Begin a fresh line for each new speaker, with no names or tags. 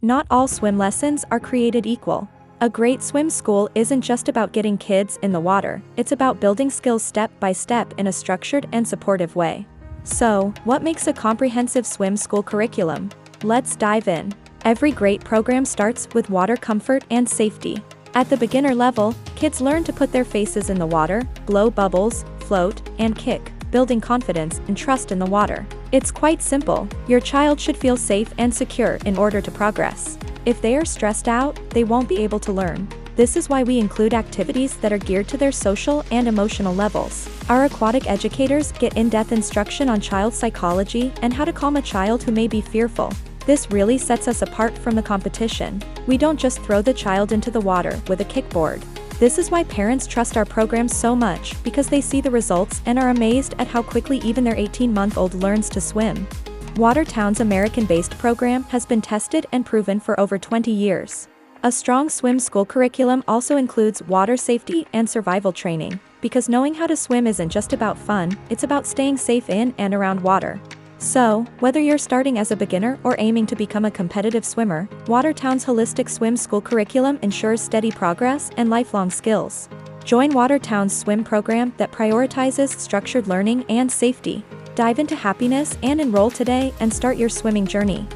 Not all swim lessons are created equal. A great swim school isn't just about getting kids in the water, it's about building skills step by step in a structured and supportive way. So, what makes a comprehensive swim school curriculum? Let's dive in. Every great program starts with water comfort and safety. At the beginner level, kids learn to put their faces in the water, blow bubbles, float, and kick, building confidence and trust in the water. It's quite simple. Your child should feel safe and secure in order to progress. If they are stressed out, they won't be able to learn. This is why we include activities that are geared to their social and emotional levels. Our aquatic educators get in-depth instruction on child psychology and how to calm a child who may be fearful. This really sets us apart from the competition. We don't just throw the child into the water with a kickboard. This is why parents trust our programs so much, because they see the results and are amazed at how quickly even their 18-month-old learns to swim. Watertown's American-based program has been tested and proven for over 20 years. A strong swim school curriculum also includes water safety and survival training, because knowing how to swim isn't just about fun, it's about staying safe in and around water. So, whether you're starting as a beginner or aiming to become a competitive swimmer, Watertown's holistic swim school curriculum ensures steady progress and lifelong skills. Join Watertown's swim program that prioritizes structured learning and safety. Dive into happiness and enroll today and start your swimming journey.